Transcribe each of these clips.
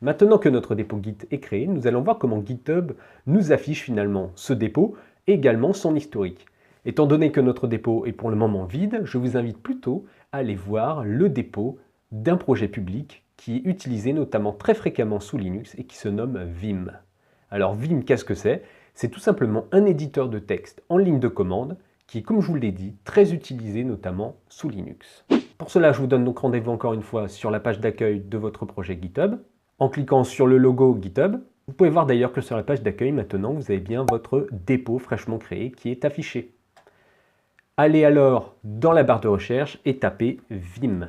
Maintenant que notre dépôt Git est créé, nous allons voir comment GitHub nous affiche finalement ce dépôt et également son historique. Étant donné que notre dépôt est pour le moment vide, je vous invite plutôt à aller voir le dépôt d'un projet public qui est utilisé notamment très fréquemment sous Linux et qui se nomme Vim. Alors Vim, qu'est-ce que c'est? C'est tout simplement un éditeur de texte en ligne de commande qui est, comme je vous l'ai dit, très utilisé notamment sous Linux. Pour cela, je vous donne donc rendez-vous encore une fois sur la page d'accueil de votre projet GitHub. En cliquant sur le logo GitHub, vous pouvez voir d'ailleurs que sur la page d'accueil, maintenant, vous avez bien votre dépôt fraîchement créé qui est affiché. Allez alors dans la barre de recherche et tapez Vim.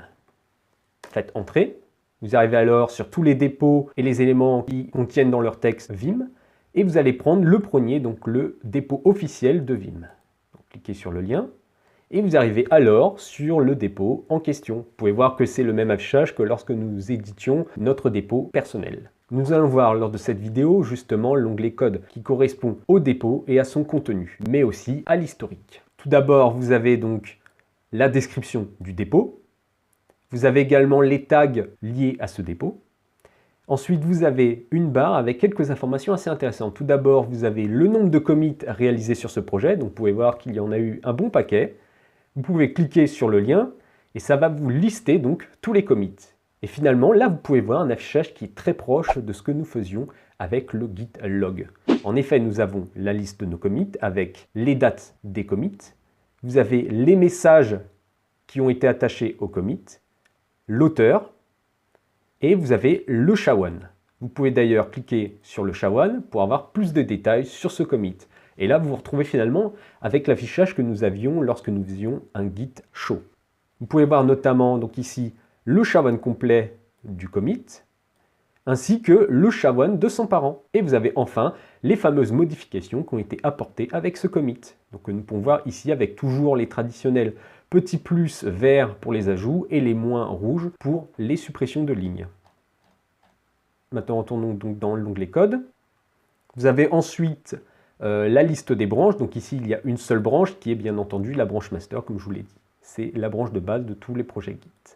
Faites Entrée. Vous arrivez alors sur tous les dépôts et les éléments qui contiennent dans leur texte Vim. Et vous allez prendre le premier, donc le dépôt officiel de Vim. Donc, cliquez sur le lien. Et vous arrivez alors sur le dépôt en question. Vous pouvez voir que c'est le même affichage que lorsque nous éditions notre dépôt personnel. Nous allons voir lors de cette vidéo justement l'onglet Code qui correspond au dépôt et à son contenu, mais aussi à l'historique. Tout d'abord, vous avez donc la description du dépôt. Vous avez également les tags liés à ce dépôt. Ensuite, vous avez une barre avec quelques informations assez intéressantes. Tout d'abord, vous avez le nombre de commits réalisés sur ce projet. Donc, vous pouvez voir qu'il y en a eu un bon paquet. Vous pouvez cliquer sur le lien et ça va vous lister donc tous les commits. Et finalement, là, vous pouvez voir un affichage qui est très proche de ce que nous faisions avec le git log. En effet, nous avons la liste de nos commits avec les dates des commits. Vous avez les messages qui ont été attachés aux commits, l'auteur, et vous avez le SHA-1. Vous pouvez d'ailleurs cliquer sur le SHA-1 pour avoir plus de détails sur ce commit. Et là, vous vous retrouvez finalement avec l'affichage que nous avions lorsque nous faisions un git show. Vous pouvez voir notamment donc ici le SHA-1 complet du commit, ainsi que le SHA-1 de son parent. Et vous avez enfin les fameuses modifications qui ont été apportées avec ce commit. Donc nous pouvons voir ici avec toujours les traditionnels petits plus verts pour les ajouts et les moins rouges pour les suppressions de lignes. Maintenant, retournons donc dans l'onglet Code. Vous avez ensuite la liste des branches. Donc ici, il y a une seule branche qui est bien entendu la branche master, comme je vous l'ai dit. C'est la branche de base de tous les projets Git.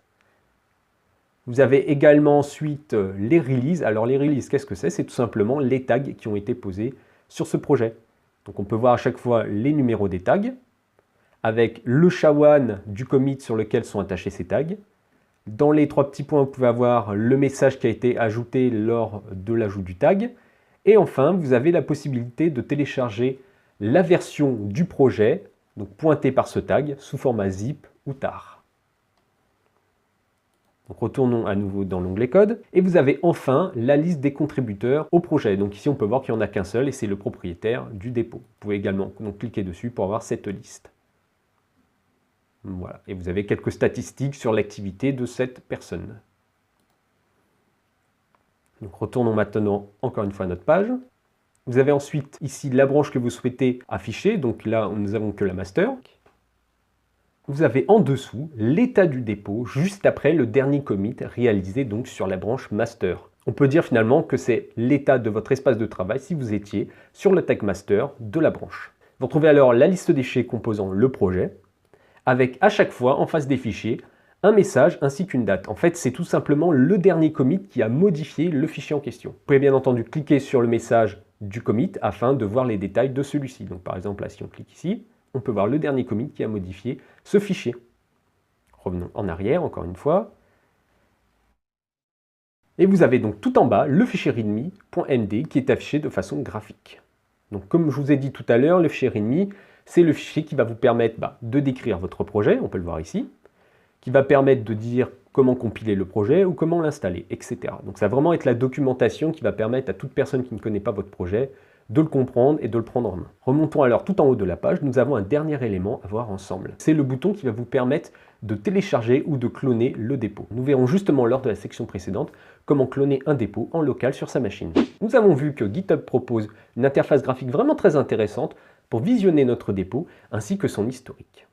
Vous avez également ensuite les releases. Alors les releases, qu'est-ce que c'est? C'est tout simplement les tags qui ont été posés sur ce projet. Donc on peut voir à chaque fois les numéros des tags, avec le SHA-1 du commit sur lequel sont attachés ces tags. Dans les trois petits points, vous pouvez avoir le message qui a été ajouté lors de l'ajout du tag. Et enfin, vous avez la possibilité de télécharger la version du projet, donc pointée par ce tag, sous format zip ou tar. Donc retournons à nouveau dans l'onglet Code. Et vous avez enfin la liste des contributeurs au projet. Donc ici, on peut voir qu'il n'y en a qu'un seul et c'est le propriétaire du dépôt. Vous pouvez également donc cliquer dessus pour avoir cette liste. Voilà. Et vous avez quelques statistiques sur l'activité de cette personne. Donc retournons maintenant encore une fois à notre page. Vous avez ensuite ici la branche que vous souhaitez afficher. Donc là, nous n'avons que la master. Vous avez en dessous l'état du dépôt juste après le dernier commit réalisé donc sur la branche master. On peut dire finalement que c'est l'état de votre espace de travail si vous étiez sur le tag master de la branche. Vous retrouvez alors la liste des fichiers composant le projet, avec à chaque fois en face des fichiers un message ainsi qu'une date. En fait, c'est tout simplement le dernier commit qui a modifié le fichier en question. Vous pouvez bien entendu cliquer sur le message du commit afin de voir les détails de celui-ci. Donc par exemple, là, si on clique ici, on peut voir le dernier commit qui a modifié ce fichier. Revenons en arrière encore une fois. Et vous avez donc tout en bas le fichier readme.md qui est affiché de façon graphique. Donc comme je vous ai dit tout à l'heure, le fichier readme, c'est le fichier qui va vous permettre de décrire votre projet, on peut le voir ici, qui va permettre de dire comment compiler le projet ou comment l'installer, etc. Donc ça va vraiment être la documentation qui va permettre à toute personne qui ne connaît pas votre projet de le comprendre et de le prendre en main. Remontons alors tout en haut de la page, nous avons un dernier élément à voir ensemble. C'est le bouton qui va vous permettre de télécharger ou de cloner le dépôt. Nous verrons justement lors de la section précédente comment cloner un dépôt en local sur sa machine. Nous avons vu que GitHub propose une interface graphique vraiment très intéressante pour visionner notre dépôt ainsi que son historique.